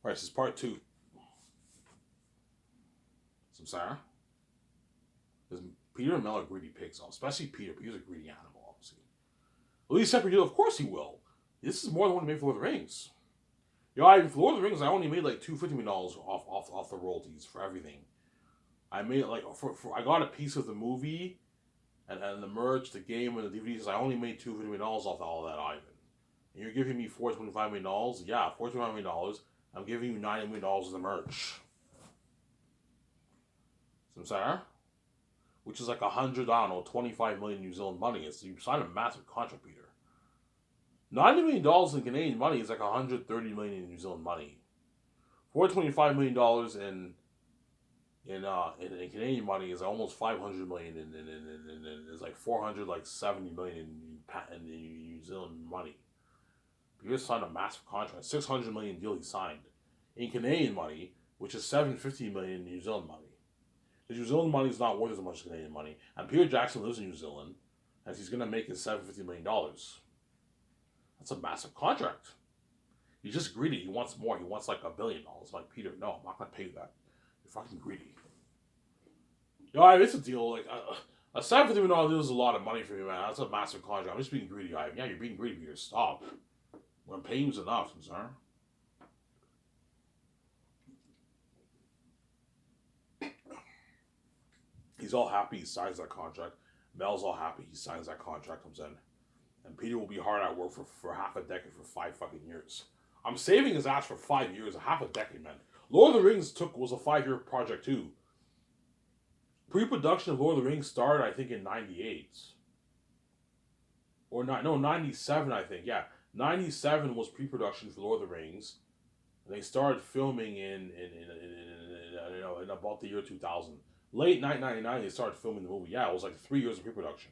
Right, this is part two. Some Sarah. Because Peter and Mel are greedy pigs, especially Peter. Peter's a greedy animal, obviously. Will he separate deal? Of course he will. This is more than what he made for Lord of the Rings. For Lord of the Rings, I only made like $250 off the royalties for everything. I made like I got a piece of the movie and the merch, the game, and the DVDs. I only made $250 off all that, Ivan. And you're giving me $425 million? Yeah, $425 million. I'm giving you $90 million of the merch. Samsara? Which is like 100, I don't know, 25 million New Zealand money. It's you signed a massive contract, Peter. $90 million in Canadian money is like 130 million in New Zealand money. $425 million in Canadian money is almost 500 million in it's like 470 million in New Zealand money. He just signed a massive contract, 600 million deal he signed in Canadian money, which is 750 million in New Zealand money. Because New Zealand money is not worth as much as Canadian money, and Peter Jackson lives in New Zealand, and he's gonna make his $750 million. That's a massive contract. He's just greedy. He wants more. He wants like $1 billion. Like Peter, no, I'm not gonna pay you that. You're fucking greedy. It's a deal. Like a $750 million deal is a lot of money for me, man. That's a massive contract. I'm just being greedy, Ivan. Yeah, you're being greedy, Peter. Stop. When I'm paying you enough, sir. He's all happy he signs that contract. Mel's all happy he signs that contract, comes in. And Peter will be hard at work for half a decade, for 5 fucking years. I'm saving his ass for 5 years, half a decade, man. Lord of the Rings was a 5-year project too. Pre-production of Lord of the Rings started, I think, in 98. Or not, no, 97, I think, yeah. 97 was pre-production for Lord of the Rings. And they started filming in about the year 2000. Late 1999, they started filming the movie. Yeah, it was like 3 years of pre-production.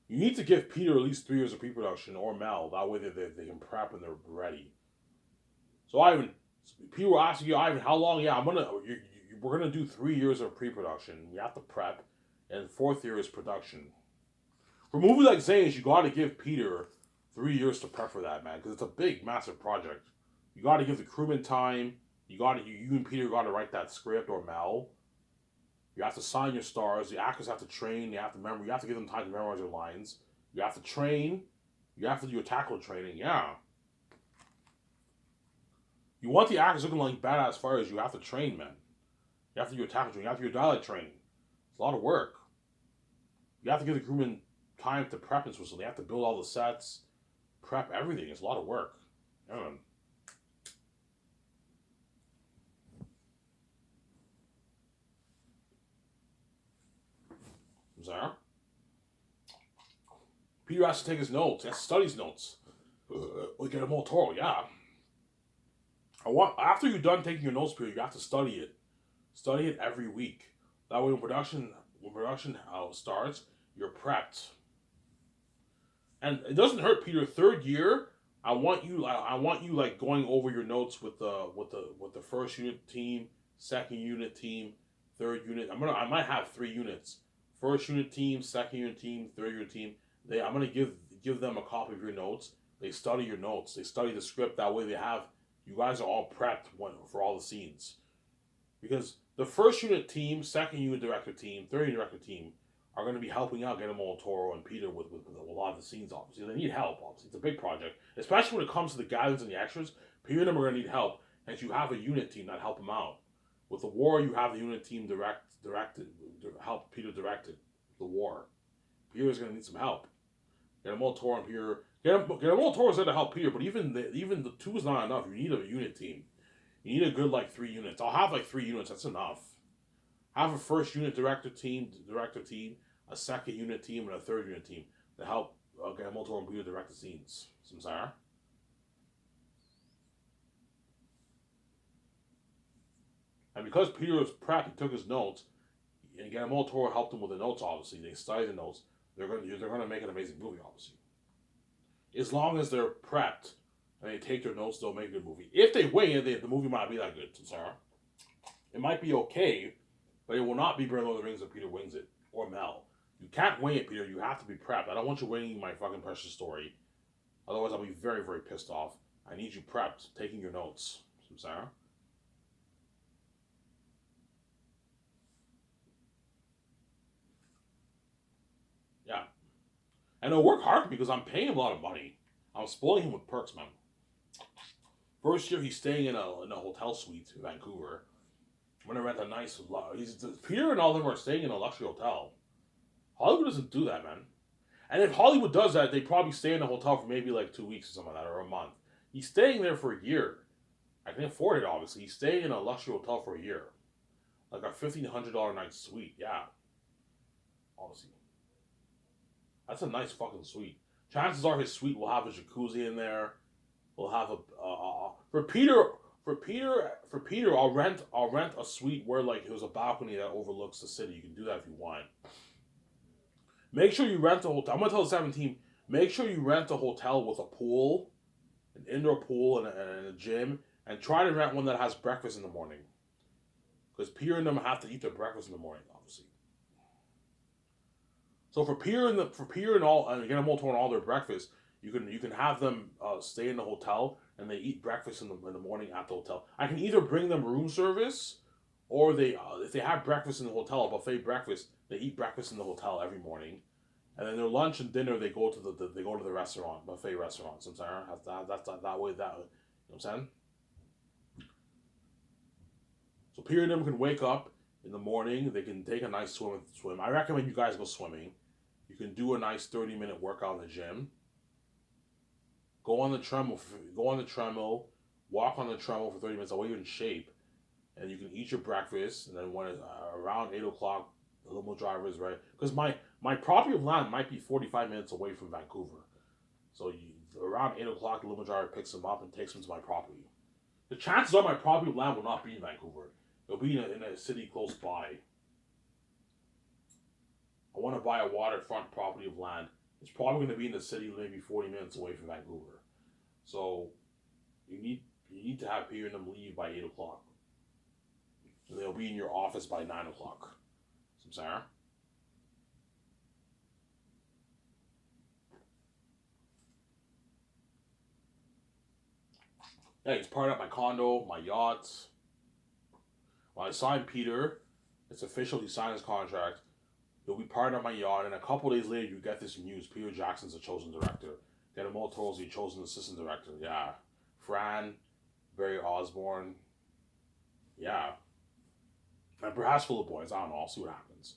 You need to give Peter at least 3 years of pre-production, or Mel. That way they can prep and they're ready. So Ivan, Peter will ask you, Ivan, how long? Yeah, we're gonna do 3 years of pre-production. You have to prep, and 4th year is production. For a movie like Xanus, you got to give Peter 3 years to prep for that, man, because it's a big, massive project. You got to give the crewman time. You and Peter got to write that script, or Mel. You have to sign your stars. The actors have to train. You have to remember. You have to give them time to memorize their lines. You have to train. You have to do your tackle training. Yeah. You want the actors looking like badass fighters. You have to train, man. You have to do your tackle training. You have to do your dialect training. It's a lot of work. You have to give the crewmen time to prep and so they have to build all the sets, prep everything. It's a lot of work. Yeah, man. Sorry? Peter has to take his notes. He has to study his notes. We get a more Toro, yeah. After you're done taking your notes, Peter, you have to study it. Study it every week. That way, when production starts, you're prepped. And it doesn't hurt, Peter. 3rd year, I want you like going over your notes with the first unit team, 2nd unit team, 3rd unit. I might have 3 units. 1st unit team, 2nd unit team, 3rd unit team. I'm gonna give them a copy of your notes. They study your notes. They study the script. That way, you guys are all prepped for all the scenes. Because the 1st unit team, 2nd unit director team, 3rd unit director team are going to be helping out Guillermo del Toro and Peter with a lot of the scenes, obviously. They need help, obviously. It's a big project. Especially when it comes to the guidance and the extras, Peter and them are going to need help. And you have a unit team that help them out. With the war, you have the unit team help Peter direct the war. Peter's going to need some help. Guillermo del Toro and Peter. Guillermo del Toro is there to help Peter, but even the 2 is not enough. You need a unit team. You need a good 3 units. I'll have 3 units. That's enough. Have a 1st unit director team, a 2nd unit team, and a 3rd unit team to help Guillermo del Toro and Peter direct the scenes. Samsara. And because Peter was prepped, he took his notes, and Guillermo del Toro helped him with the notes. Obviously, they studied the notes. They're going to make an amazing movie. Obviously, as long as they're prepped and they take their notes, they'll make a good movie. If they wing it, the movie might not be that good. Samsara. It might be okay, but it will not be Lord of the Rings if Peter wings it, or Mel. You can't wing it, Peter. You have to be prepped. I don't want you winging my fucking precious story. Otherwise, I'll be very, very pissed off. I need you prepped, taking your notes. Sarah. Yeah. And it'll work hard because I'm paying him a lot of money. I'm spoiling him with perks, man. First year, he's staying in a hotel suite in Vancouver. I'm gonna rent a nice. Peter and all of them are staying in a luxury hotel. Hollywood doesn't do that, man. And if Hollywood does that, they probably stay in a hotel for maybe like 2 weeks or something like that, or a month. He's staying there for a year. I can afford it, obviously. He's staying in a luxury hotel for a year, like a $1,500 night suite. Yeah, obviously, that's a nice fucking suite. Chances are his suite will have a jacuzzi in there. We'll have for Peter. For Peter, I'll rent a suite where like there's a balcony that overlooks the city. You can do that if you want. Make sure you rent a hotel. I'm gonna tell the 17. Make sure you rent a hotel with a pool, an indoor pool, and a gym, and try to rent one that has breakfast in the morning. Because Peter and them have to eat their breakfast in the morning, obviously. So for Peter and all and get them all to all their breakfast, you can have them stay in the hotel and they eat breakfast in the morning at the hotel. I can either bring them room service, or they if they have breakfast in the hotel, a buffet breakfast, they eat breakfast in the hotel every morning, and then their lunch and dinner they go to the restaurant, buffet restaurant. I'm sorry, that's that way, that, you know what I'm saying. So Peter and them can wake up in the morning. They can take a nice swim. I recommend you guys go swimming. You can do a nice 30-minute workout in the gym. Go on the treadmill. Go on the treadmill. Walk on the treadmill for 30 minutes. That way you're in shape, and you can eat your breakfast. And then when it's around 8 o'clock, the limo driver is right. Because my property of land might be 45 minutes away from Vancouver. So around 8 o'clock, the limo driver picks him up and takes him to my property. The chances are my property of land will not be in Vancouver. It'll be in a city close by. I want to buy a waterfront property of land. It's probably going to be in the city, maybe 40 minutes away from Vancouver. So you need to have Peter and them leave by 8 o'clock, and they'll be in your office by 9 o'clock. Sarah. Yeah, he's part of my condo, my yachts. When I sign Peter, it's official. He signed his contract. He'll be part of my yacht, and a couple days later, you get this news: Peter Jackson's the chosen director. Dennis Tolls, the chosen assistant director. Yeah, Fran, Barry Osborne. Yeah, and perhaps Philip Boys. I don't know. I'll see what happens.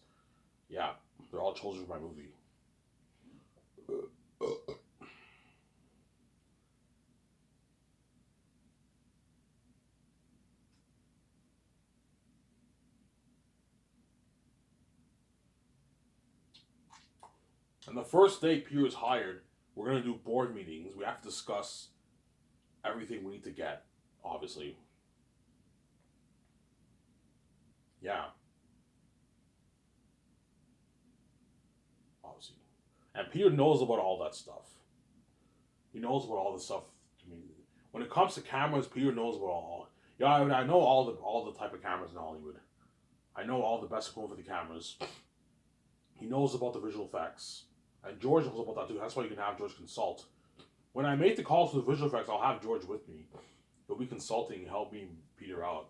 Yeah, they're all chosen for my movie. And the first day Peter is hired, we're gonna do board meetings. We have to discuss everything we need to get. Obviously, yeah, obviously. And Peter knows about all that stuff. He knows about all the stuff. I mean, when it comes to cameras, Peter knows about all. Yeah, I know all the type of cameras in Hollywood. I know all the best equipment for the cameras. He knows about the visual effects, and George knows about that too. That's why you can have George consult. When I make the calls for the visual effects, I'll have George with me. He'll be consulting, helping Peter out.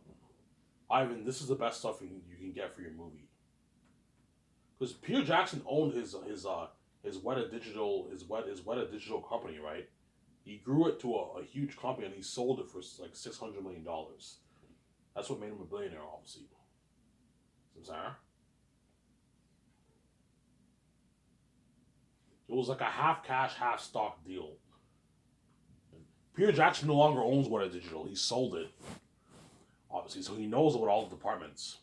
Ivan, this is the best stuff you can get for your movie. Because Peter Jackson owned his Weta Digital company, right? He grew it to a huge company and he sold it for like $600 million. That's what made him a billionaire, obviously. Samsara. It was like a half cash, half stock deal. Peter Jackson no longer owns Weta Digital. He sold it, obviously, so he knows about all the departments.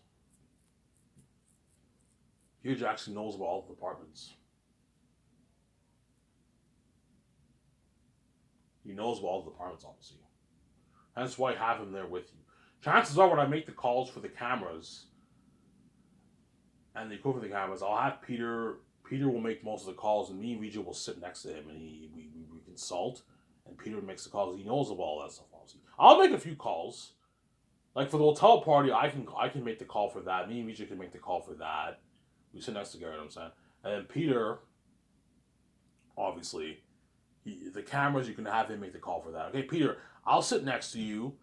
Peter Jackson knows about all the departments. He knows about all the departments, obviously. That's why I have him there with you. Chances are, when I make the calls for the cameras and the equipment for the cameras, I'll have Peter. Peter will make most of the calls, and me and Vijay will sit next to him, and we consult. And Peter makes the calls. He knows about all that stuff, obviously. I'll make a few calls. Like for the hotel party, I can make the call for that. Me and Vijay can make the call for that. We sit next together, you know what I'm saying? And then Peter, obviously, the cameras, you can have him make the call for that. Okay, Peter, I'll sit next to you,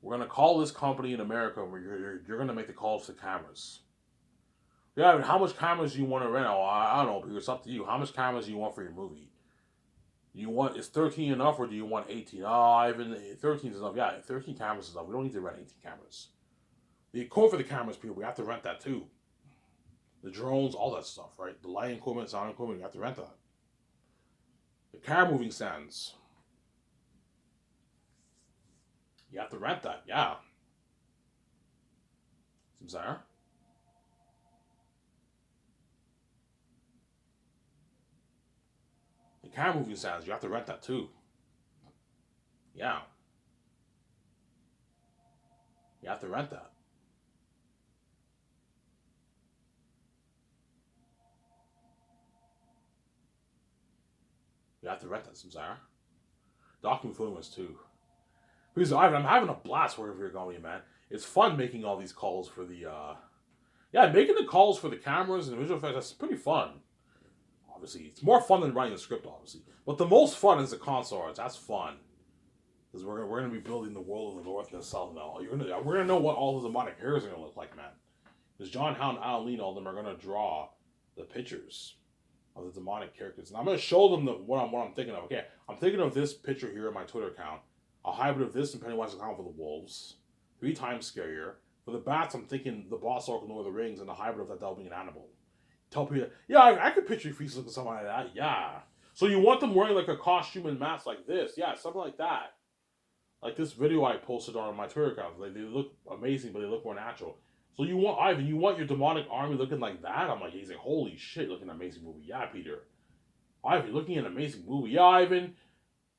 We're gonna call this company in America where you're gonna make the calls to cameras. Yeah, I mean, how much cameras do you want to rent? Oh, I don't know, Peter. It's up to you. How much cameras do you want for your movie? Is 13 enough, or do you want 18? Oh, Ivan, 13 is enough. Yeah, 13 cameras is enough. We don't need to rent 18 cameras. The equipment for the cameras, people, we have to rent that too. The drones, all that stuff, right? The lighting equipment, sound equipment, we have to rent that. The camera moving stands, you have to rent that. Yeah. Samsara? The camera moving stands, you have to rent that too. Yeah. You have to rent that. You have to rent that, Samsara. Document filmers too. Because I'm having a blast wherever you're going, man. It's fun making all these calls for the, yeah, making the calls for the cameras and the visual effects, that's pretty fun. Obviously, it's more fun than writing a script, obviously. But the most fun is the console arts. That's fun. Because we're gonna be building the world of the North and the South now. We're gonna know what all the demonic heroes are gonna look like, man. Because John Hound, Alan Lee, and all of them are gonna draw the pictures of the demonic characters, and I'm gonna show them what I'm thinking of. Okay, I'm thinking of this picture here in my Twitter account. A hybrid of this and Pennywise account for the wolves, 3 times scarier. For the bats, I'm thinking the boss orc in Lord of the Rings and the hybrid of that devil being an animal. Tell people, yeah, I could picture Feast looking something like that. Yeah. So you want them wearing like a costume and mask like this? Yeah, something like that. Like this video I posted on my Twitter account. Like they look amazing, but they look more natural. So you want Ivan? You want your demonic army looking like that? I'm like, he's like, holy shit, looking an amazing movie. Yeah, Peter. Ivan, looking at an amazing movie. Yeah, Ivan.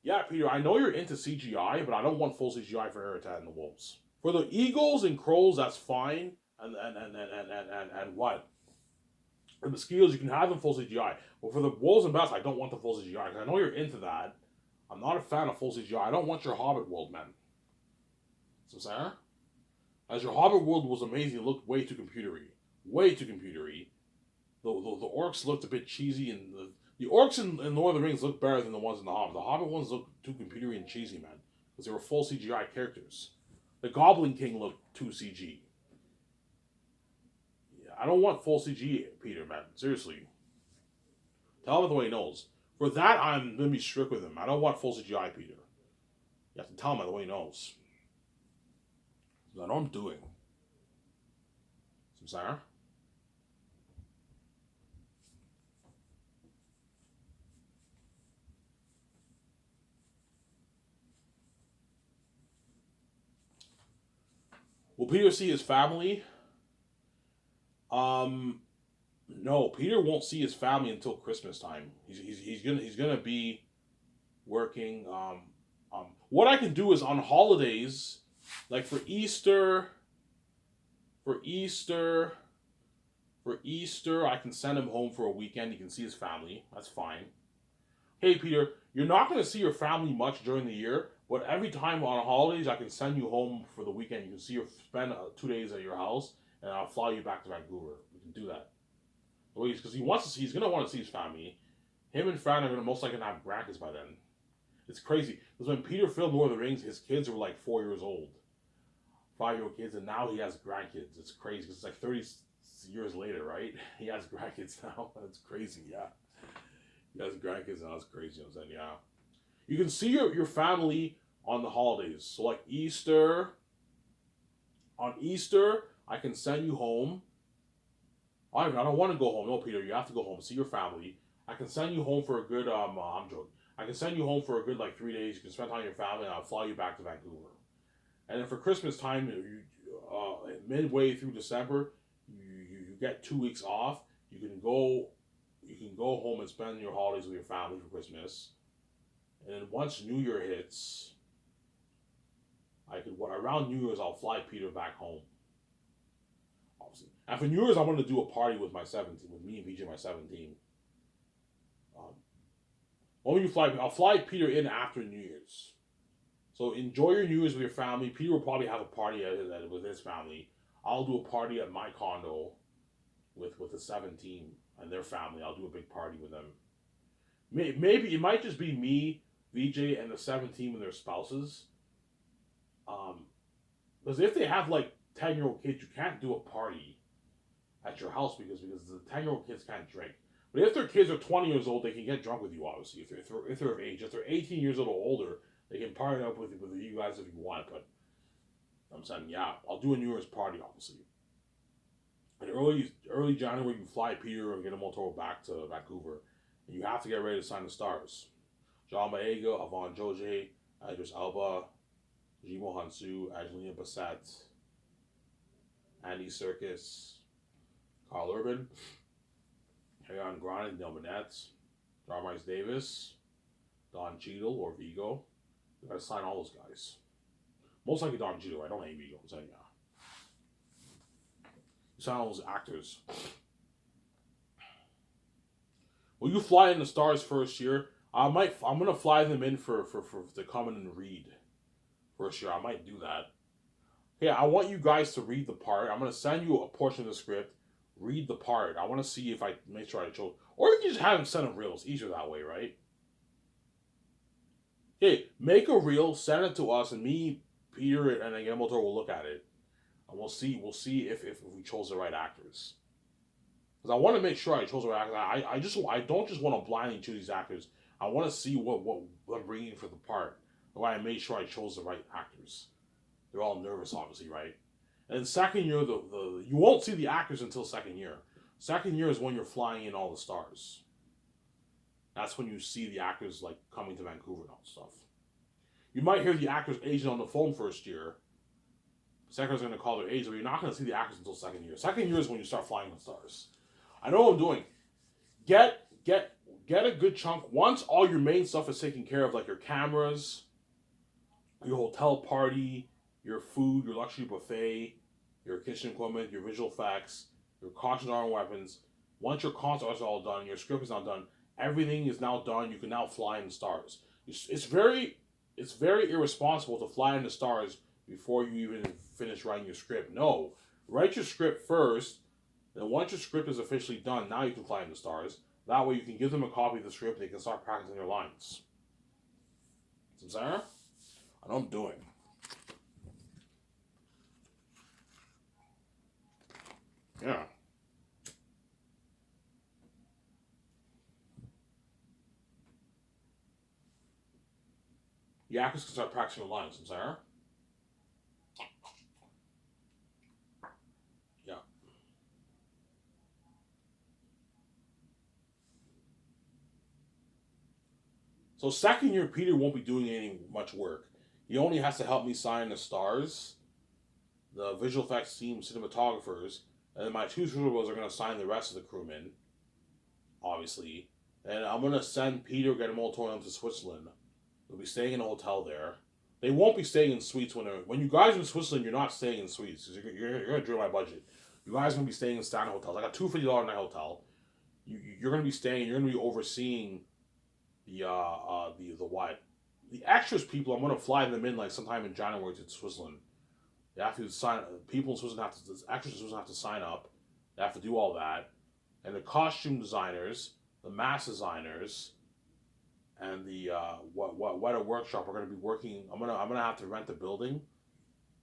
Yeah, Peter. I know you're into CGI, but I don't want full CGI for Habitat and the Wolves. For the eagles and crows, that's fine. And what? For the mosquitoes, you can have them full CGI. But for the wolves and bats, I don't want the full CGI. Because I know you're into that. I'm not a fan of full CGI. I don't want your Hobbit world, man. So, Sarah? As your Hobbit world was amazing, it looked way too computery. Way too computery. The orcs looked a bit cheesy, and the orcs in Lord of the Rings look better than the ones in the Hobbit. The Hobbit ones look too computery and cheesy, man. Because they were full CGI characters. The Goblin King looked too CG. Yeah, I don't want full CG, Peter, man. Seriously. Tell him the way he knows. For that, I'm going to be strict with him. I don't want full CGI, Peter. You have to tell him the way he knows. I know what I'm doing. Samsara? Will Peter see his family? No. Peter won't see his family until Christmas time. He's gonna be working. What I can do is on holidays, like for Easter, for Easter, for Easter, I can send him home for a weekend. He can see his family. That's fine. Hey, Peter, you're not going to see your family much during the year, but every time on holidays, I can send you home for the weekend. You can see your spend 2 days at your house, and I'll fly you back to Vancouver. We can do that. Because he's going to want to see his family. Him and Fran are going to most likely have grandkids by then. It's crazy. Because when Peter filmed Lord of the Rings, his kids were like 4 years old. 5-year-old kids, and now he has grandkids. It's crazy because it's like 30 years later, right? He has grandkids now. That's crazy, yeah. He has grandkids now. That's crazy. I'm saying, yeah. You can see your family on the holidays. So like Easter. On Easter, I can send you home. I don't want to go home. No, Peter, you have to go home. See your family. I can send you home for a good, I'm joking. I can send you home for a good like 3 days. You can spend time with your family, and I'll fly you back to Vancouver. And then for Christmas time, midway through December, you get 2 weeks off. You can go home and spend your holidays with your family for Christmas. And then once New Year hits, around New Year's I'll fly Peter back home. Obviously. And for New Year's I want to do a party with my 17, with me and BJ, my 17. When you fly, I'll fly Peter in after New Year's. So enjoy your New Year's with your family. Peter will probably have a party with his family. I'll do a party at my condo with the 17 and their family. I'll do a big party with them. Maybe it might just be me, VJ, and the 17 with their spouses. Because if they have like 10-year-old kids, you can't do a party at your house because the 10-year-old kids can't drink. But if their kids are 20 years old, they can get drunk with you. Obviously, if they're of age, if they're 18 years old or older, they can party up with you guys if you want. But I'm saying, yeah, I'll do a New Year's party, obviously. In early January, you fly Peter and get him all back to Vancouver, and you have to get ready to sign the stars. John Maega, Avon Joje, Idris Elba, Jimo Hansu, Angelina Bassett, Andy Serkis, Carl Urban, Ariana Grande, Del Manette, John Rice Davis, Don Cheadle or Vigo. You gotta sign all those guys. Most likely Don Cheadle. I don't hate Vigo. I'm saying yeah. You sign all those actors. Will you fly in the stars first year? I'm gonna fly them in for to come in and read first year. I might do that. Yeah, I want you guys to read the part. I'm gonna send you a portion of the script. Read the part. I want to see if I make sure I chose. Or you can just have them send them reels. Easier that way, right? Okay, make a reel, send it to us, and me, Peter, and Guillermo will look at it, and we'll see. We'll see if we chose the right actors. Because I want to make sure I chose the right actors. I don't just want to blindly choose these actors. I want to see what I'm bringing for the part. Why I made sure I chose the right actors. They're all nervous, obviously, right? And second year, you won't see the actors until second year. Second year is when you're flying in all the stars. That's when you see the actors like coming to Vancouver and all stuff. You might hear the actors' agent on the phone first year. Second year is going to call their agent, but you're not going to see the actors until second year. Second year is when you start flying the stars. I know what I'm doing. Get a good chunk. Once all your main stuff is taken care of, like your cameras, your hotel party, your food, your luxury buffet, your kitchen equipment, your visual effects, your caution arm weapons. Once your concerts are all done, your script is not done, everything is now done. You can now fly in the stars. It's very irresponsible to fly in the stars before you even finish writing your script. No, write your script first. Then once your script is officially done, now you can fly in the stars. That way you can give them a copy of the script and they can start practicing their lines. See what I'm saying? I know what I'm doing. Yeah. The actors can start practicing the lines, I'm sorry. Yeah. So second year, Peter won't be doing any much work. He only has to help me sign the stars, the visual effects team, cinematographers, and then my two superheroes are going to sign the rest of the crewmen, obviously. And I'm going to send Peter, get him all torn to Switzerland. They'll be staying in a hotel there. They won't be staying in suites when you guys are in Switzerland. You're not staying in suites. You're going to drill my budget. You guys are going to be staying in standard hotels. I got $250 night hotel. You're going to be staying. You're going to be overseeing the what? The extras people. I'm going to fly them in like sometime in January to Switzerland. They have to sign. People in Switzerland have to. Extras in Switzerland have to sign up. They have to do all that, and the costume designers, the mask designers, and the what a workshop are going to be working. I'm gonna have to rent the building.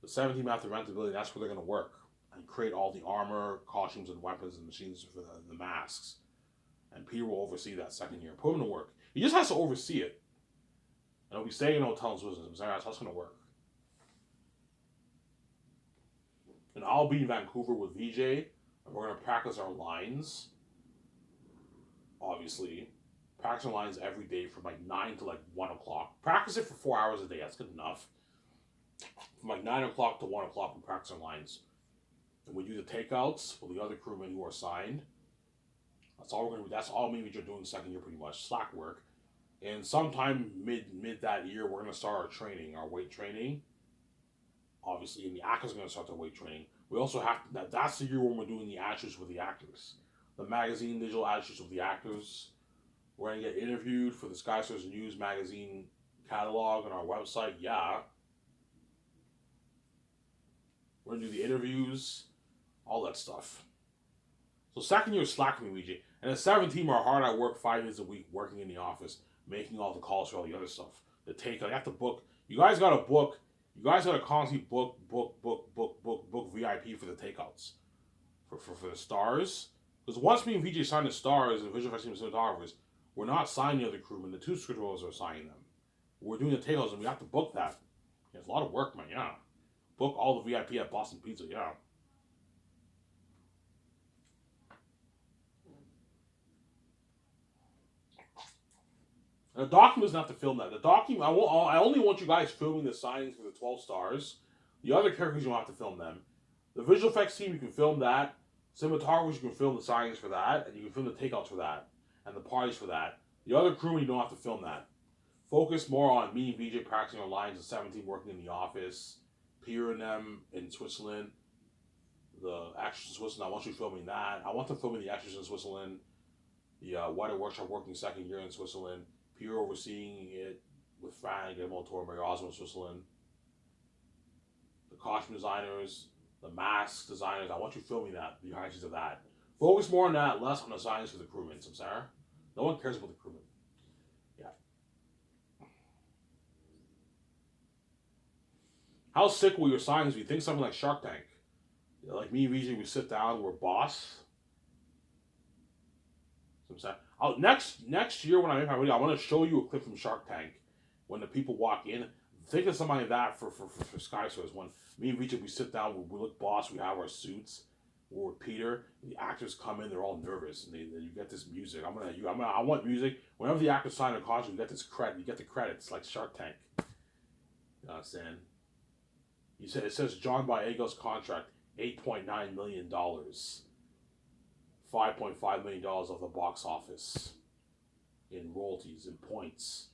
The 17 have to rent the building. That's where they're going to work and create all the armor, costumes, and weapons and machines for the masks. And Peter will oversee that second year. Put him to work. He just has to oversee it. And he'll be staying in hotels with him. That's how it's going to work. And I'll be in Vancouver with VJ, and we're going to practice our lines. Obviously. Practice our lines every day from like 9 to like 1 o'clock. Practice it for 4 hours a day. That's good enough. From like 9 o'clock to 1 o'clock, we practice our lines. And we do the takeouts for the other crewmen who are signed. That's all we're going to do. That's all maybe you're doing second year pretty much. Slack work. And sometime mid that year, we're going to start our training, our weight training. Obviously, and the actors are going to start their weight training. We also have to, that's the year when we're doing the attitudes with the actors. The magazine, digital attitudes with the actors. We're going to get interviewed for the Skystars News magazine catalog on our website. Yeah. We're going to do the interviews, all that stuff. So second year is slack for me, VJ. And the 17 are hard at work 5 days a week, working in the office, making all the calls for all the other stuff. The take, I have to book. You guys got to book You guys gotta constantly book VIP for the takeouts for the stars. Because once me and VJ sign the stars and visual effects team cinematographers, we're not signing the other crewmen. The two script roles are signing them. We're doing the takeouts and we have to book that. Yeah, it's a lot of work, man. Yeah, book all the VIP at Boston Pizza. Yeah. The document doesn't have to film that. The document, I only want you guys filming the signings for the 12 stars. The other characters, you don't have to film them. The visual effects team, you can film that. Cinematographers, you can film the signings for that. And you can film the takeouts for that. And the parties for that. The other crewmen, you don't have to film that. Focus more on me and VJ practicing our lines and 17 working in the office. Peter and them in Switzerland. The actors in Switzerland, I want you filming that. I want them filming the actors in Switzerland. The Wider Workshop working second year in Switzerland. Peter overseeing it with Frank and Montour, Mary Osmond, Switzerland. The costume designers, the mask designers, I want you filming that, the behind scenes of that. Focus more on that, less on the signings for the crewmen, Samsara. No one cares about the crewmen. Yeah. How sick will your signings be? Think something like Shark Tank. Like me and VJ, we sit down, we're boss. Next year when I make my video, I want to show you a clip from Shark Tank when the people walk in. Think of something like that for Sky Source. When me and Vijay, we sit down, we look boss, we have our suits, we're with Peter. The actors come in, they're all nervous, and you get this music. I want music. Whenever the actors sign a contract, you get this credit. You get the credits like Shark Tank. You know what I'm saying? It says John Biego's contract, $8.9 million. $5.5 million of the box office in royalties and points.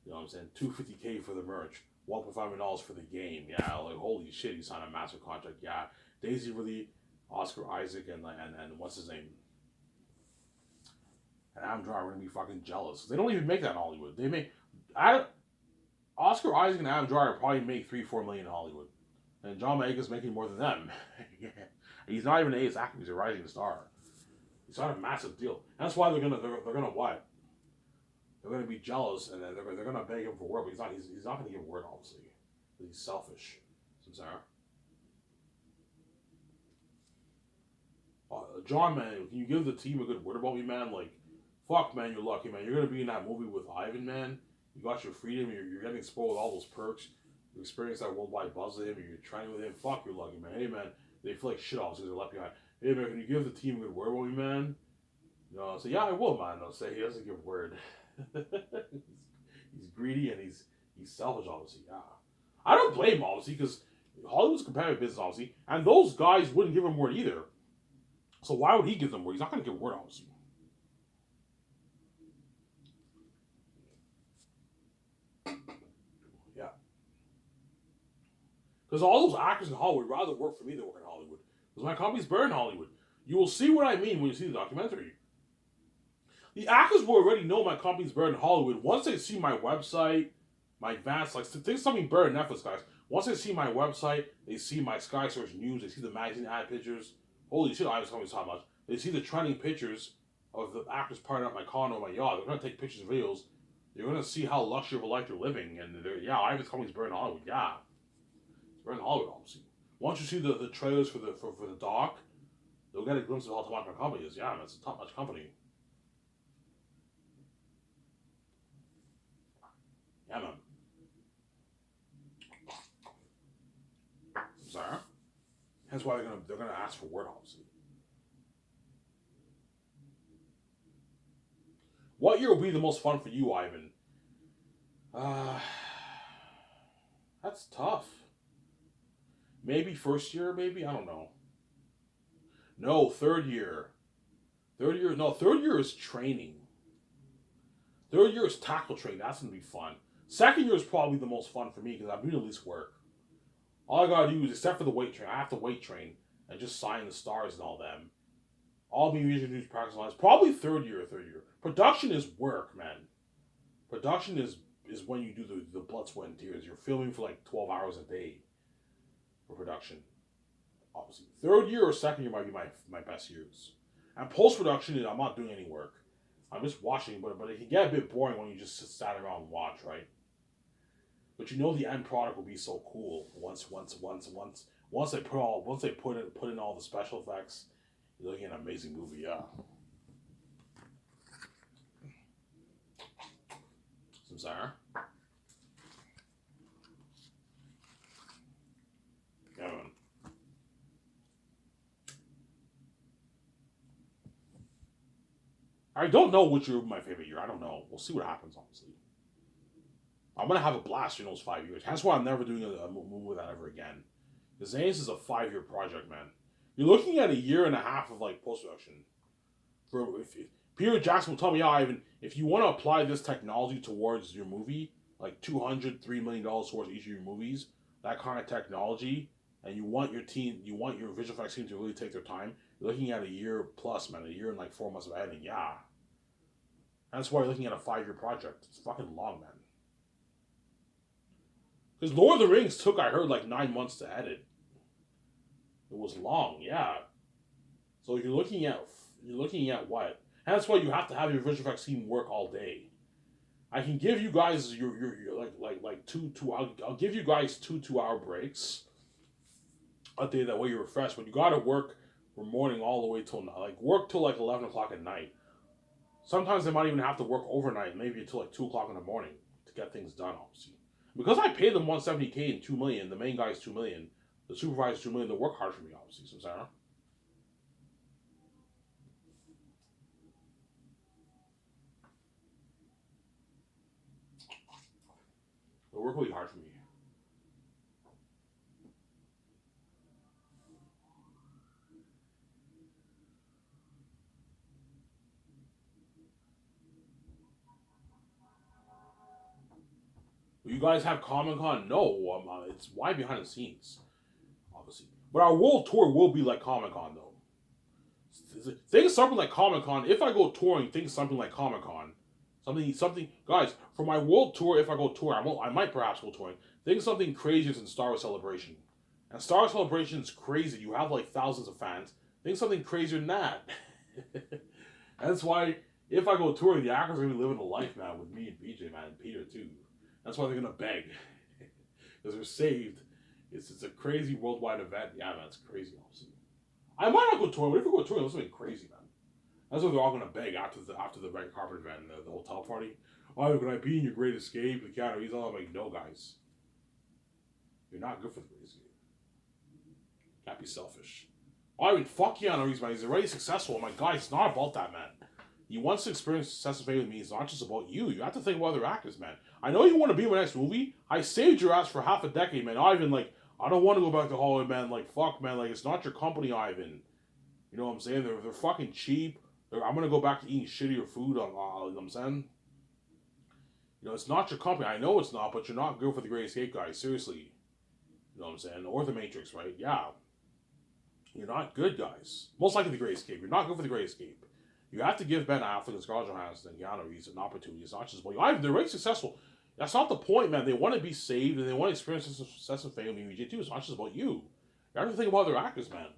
You know what I'm saying? $250K for the merch, $1.5 million for the game. Yeah, like holy shit, he signed a massive contract. Yeah, Daisy Ridley, Oscar Isaac, and what's his name? And Adam Driver are gonna be fucking jealous. They don't even make that in Hollywood. They make Oscar Isaac and Adam Driver probably make $3-4 million in Hollywood, and John Boyega's making more than them. Yeah. He's not even an A actor. He's a rising star. It's not a massive deal. And that's why they're gonna what? They're gonna be jealous, and then they're gonna beg him for word, but he's not gonna give word, obviously. He's selfish. Samsara. John, man, can you give the team a good word about me, man? Like, fuck, man, you're lucky, man. You're gonna be in that movie with Ivan, man. You got your freedom. You're getting spoiled with all those perks. You experience that worldwide buzz with him. You're training with him. Fuck, you're lucky, man. Hey, man, they feel like shit all because they're left behind. Hey, man, can you give the team a good word about me, man? You know, say, yeah, I will, man. They'll say he doesn't give word. He's greedy and he's selfish, obviously. Yeah, I don't blame him, obviously, because Hollywood's a competitive business, obviously, and those guys wouldn't give him word either. So why would he give them word? He's not going to give word, obviously. Yeah, because all those actors in Hollywood would rather work for me than work in Hollywood. Because my company's burned in Hollywood. You will see what I mean when you see the documentary. The actors will already know my company's burned in Hollywood. Once they see my website, my advanced, like, think something burned Netflix, guys. Once they see my website, they see my Sky Source news, they see the magazine ad pictures. Holy shit, I was coming so much. They see the trending pictures of the actors partying at my condo, my yacht. They're going to take pictures and videos. They're going to see how luxury of a life they're living. And yeah, Ivan's company's burned in Hollywood. Yeah. It's burned in Hollywood, obviously. Once you see the trailers for the doc, they'll get a glimpse of how top-notch my company is. Yeah, man, it's a top-notch company. Yeah, man. Sorry. Hence why they're gonna ask for word, obviously. What year will be the most fun for you, Ivan? That's tough. Maybe first year, maybe? I don't know. No, third year. Third year is training. Third year is tackle training. That's going to be fun. Second year is probably the most fun for me because I'm doing the least work. All I got to do is, except for the weight train, I have to weight train and just sign the stars and all them. All me usually do is practice lines. Probably third year. Production is work, man. Production is when you do the blood, sweat, and tears. You're filming for like 12 hours a day for production. Obviously. Third year or second year might be my best years. And post-production, I'm not doing any work. I'm just watching, but it can get a bit boring when you just sit around and watch, right? But you know the end product will be so cool once they put in all the special effects. You're looking at an amazing movie, yeah. Some Sarah. Yeah, man. I don't know which year will be my favorite year. I don't know. We'll see what happens, honestly. I'm gonna have a blast in those 5 years. That's why I'm never doing a movie with that ever again. Because Xanus is a 5 year project, man. You're looking at a year and a half of like post production. For if Peter Jackson will tell me, yeah, Ivan, if you want to apply this technology towards your movie, like $200-3 million towards each of your movies, that kind of technology, and you want your visual effects team to really take their time, you're looking at a year plus, man, a year and like 4 months of editing, yeah. That's why you're looking at a 5 year project. It's fucking long, man. Because Lord of the Rings took, I heard, like 9 months to edit. It was long, yeah. So you're looking at what? And that's why you have to have your visual effects team work all day. I can give you guys your like two I'll give you guys 2 2 hour breaks a day, that way you're refreshed. But you gotta work from morning all the way till like work till like 11 o'clock at night. Sometimes they might even have to work overnight, maybe until like 2 o'clock in the morning to get things done, obviously. Because I pay them 170K and 2 million, the main guy's 2 million, the supervisor's 2 million, they work hard for me, obviously, so Sarah. They work really hard for me. Will you guys have Comic Con? No, it's why behind the scenes, obviously. But our world tour will be like Comic Con, though. Think something like Comic Con. If I go touring, think something like Comic Con. Something, guys. For my world tour, if I go touring, I might perhaps go touring. Think something crazier than Star Wars Celebration. And Star Wars Celebration is crazy. You have like thousands of fans. Think something crazier than that. That's why if I go touring, the actors are gonna be living a life, man, with me and BJ, man, and Peter too. That's why they're gonna beg, because they're saved. It's a crazy worldwide event. Yeah, man, it's crazy. Obviously. I might not go touring, but if we go touring, it's something crazy, man. That's what they're all gonna beg after the red carpet event and the hotel party. Oh, can I be in your Great Escape? The Keanu, he's all like, no, guys, you're not good for the Great Escape. Can't be selfish. Oh, I mean, fuck Keanu Reeves, man. He's already successful. I'm like, guys, it's not about that, man. You want to experience success and fame with me. It's not just about you. You have to think about other actors, man. I know you want to be in my next movie. I saved your ass for half a decade, man. Ivan, like, I don't want to go back to Hollywood, man. Like, fuck, man. Like, it's not your company, Ivan. You know what I'm saying? They're fucking cheap. I'm gonna go back to eating shittier food. You know what I'm saying? You know, it's not your company. I know it's not, but you're not good for the Great Escape, guys. Seriously. You know what I'm saying? Or the Matrix, right? Yeah. You're not good, guys. Most likely the Great Escape. You're not good for the Great Escape. You have to give Ben Affleck and Scarlett Johansson and Keanu Reeves an opportunity. It's not just about you. They're very successful. That's not the point, man. They want to be saved and they want to experience the success and fame of EJ too. It's not just about you. You have to think about other actors, man.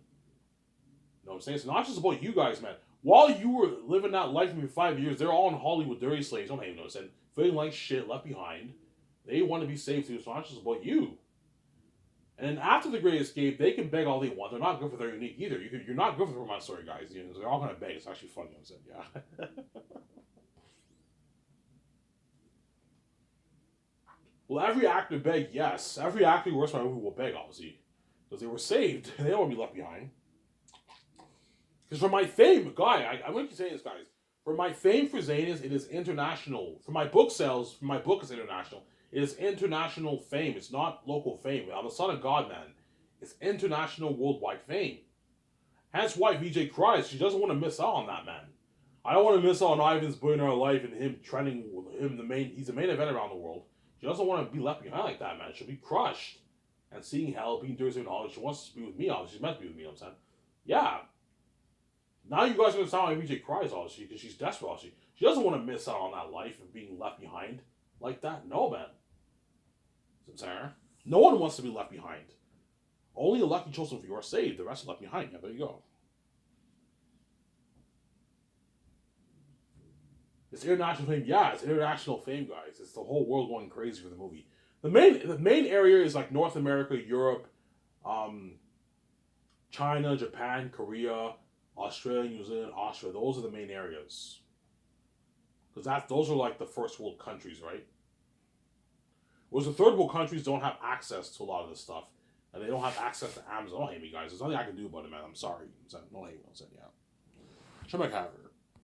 You know what I'm saying? It's not just about you guys, man. While you were living that life for 5 years, they're all in Hollywood dirty slaves. Don't hate notice and feeling like shit, left behind. They want to be saved too. It's not just about you. And then after the Great Escape, they can beg all they want. They're not good for their unique either. You're not good for the romance story, guys. You know, they're all gonna beg. It's actually funny. I'm saying, yeah. Well, every actor begged, yes. Every actor who works for my movie will beg, obviously, because they were saved. They don't want to be left behind. Because for my fame, I'm going to keep saying this, guys. For my fame for Xanus, it is international. For my book sales, for my book is international. It is international fame. It's not local fame. I'm the son of God, man. It's international, worldwide fame. Hence why VJ cries. She doesn't want to miss out on that, man. I don't want to miss out on Ivan's billionaire life and him trending with him. He's the main event around the world. She doesn't want to be left behind like that, man. She'll be crushed and seeing hell, being dirty and all. She wants to be with me, obviously. She's meant to be with me, you know what I'm saying? Yeah. Now you guys are going to sound like VJ cries, obviously, because she's desperate, obviously. She doesn't want to miss out on that life of being left behind like that. No, man. Sarah. No one wants to be left behind. Only the lucky chosen few are saved. The rest are left behind. Yeah, there you go. It's international fame. Yeah, it's international fame, guys. It's the whole world going crazy for the movie. The main area is like North America, Europe, um, China, Japan, Korea, Australia, New Zealand, Austria. Those are the main areas because those are like the first world countries, right? Whereas the third world countries don't have access to a lot of this stuff, and they don't have access to Amazon. Don't hate me, guys. There's nothing I can do about it, man. I'm sorry. No hate. Yeah. Shut my cover.